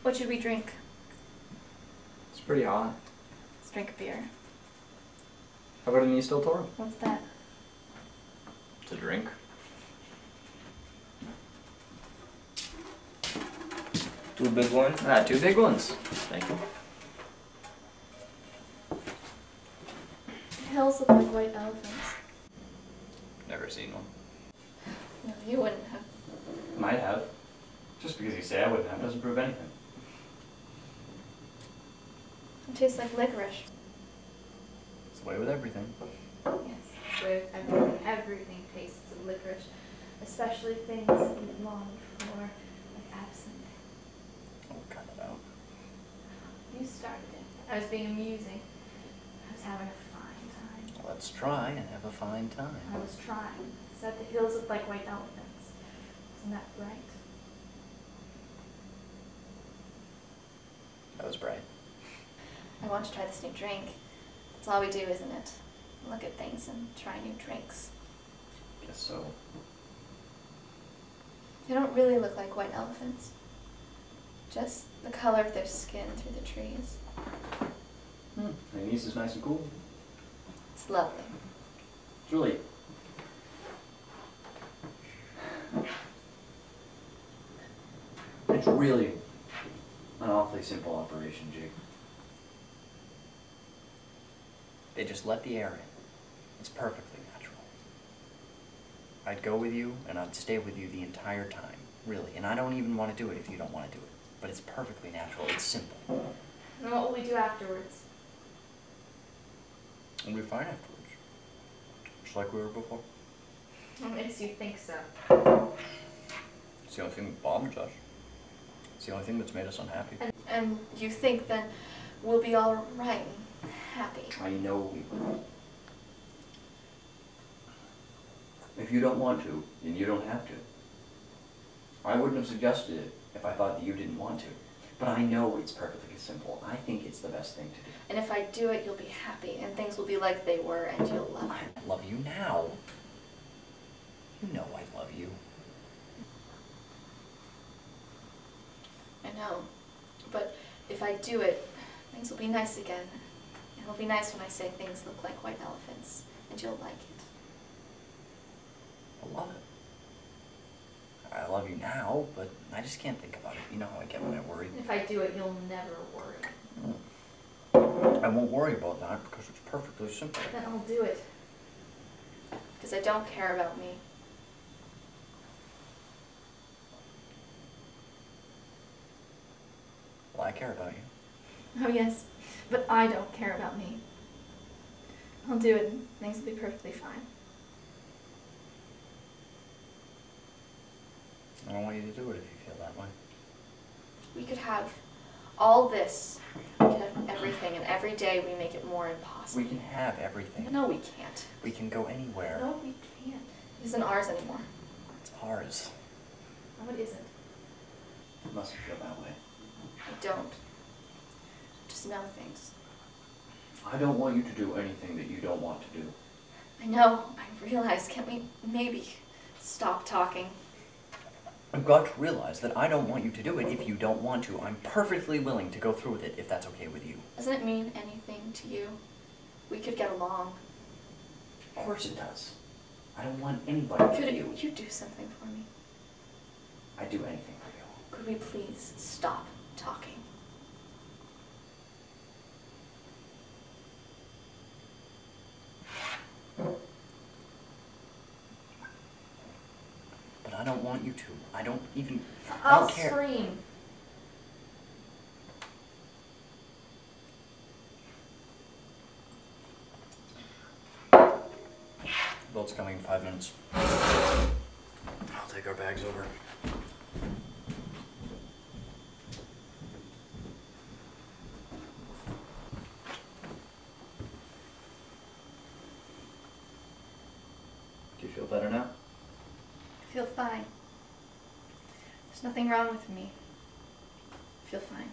What should we drink? It's pretty hot. Let's drink a beer. How about an East El Toro? What's that? It's a drink. Two big ones? Ah, 2 big ones. Thank you. Hills look like white elephants. Never seen one. No, you wouldn't have. Might have. Just because you say I wouldn't have doesn't prove anything. It tastes like licorice. It's the way with everything. Yes, it's with everything. Everything tastes of licorice, especially things you've longed for, like absinthe. Oh, cut it out. You started it. I was being amusing. I was having a fine time. Let's try and have a fine time. I was trying. I said the hills look like white elephants. Isn't that right? That was bright. I want to try this new drink. That's all we do, isn't it? Look at things and try new drinks. Guess so. They don't really look like white elephants. Just the color of their skin through the trees. My niece is nice and cool. It's lovely. It's really... It's really an awfully simple operation, Jake. They just let the air in. It's perfectly natural. I'd go with you, and I'd stay with you the entire time, really. And I don't even want to do it if you don't want to do it. But it's perfectly natural. It's simple. And what will we do afterwards? We'll be fine afterwards. Just like we were before. What makes you think so? It's the only thing that bothers us. It's the only thing that's made us unhappy. And you think then we'll be all right and happy? I know we will. If you don't want to, then you don't have to. I wouldn't have suggested it if I thought that you didn't want to. But I know it's perfectly simple. I think it's the best thing to do. And if I do it, you'll be happy, and things will be like they were, and you'll love it. I love you now. You know I love you. I know. But if I do it, things will be nice again. And it'll be nice when I say things look like white elephants, and you'll like it. I love it. I love you now, but I just can't think about it. You know how I get when I worry. If I do it, you'll never worry. I won't worry about that because it's perfectly simple. Then I'll do it. Because I don't care about me. Well, I care about you. Oh yes, but I don't care about me. I'll do it and things will be perfectly fine. I don't want you to do it if you feel that way. We could have all this. We could have everything, and every day we make it more impossible. We can have everything. No, we can't. We can go anywhere. No, we can't. It isn't ours anymore. It's ours. No, it isn't. It must feel that way. I don't. Just know things. I don't want you to do anything that you don't want to do. I know. I realize. Can't we maybe stop talking? You've got to realize that I don't want you to do it if you don't want to. I'm perfectly willing to go through with it if that's okay with you. Doesn't it mean anything to you? We could get along. Of course it does. I don't want anybody to Could you. you do something for me? I'd do anything for you. Could we please stop talking? But I don't want you to. I don't even... I I'll don't care. scream. Boat's coming in 5 minutes. I'll take our bags over. Do you feel better now? I feel fine. There's nothing wrong with me. I feel fine.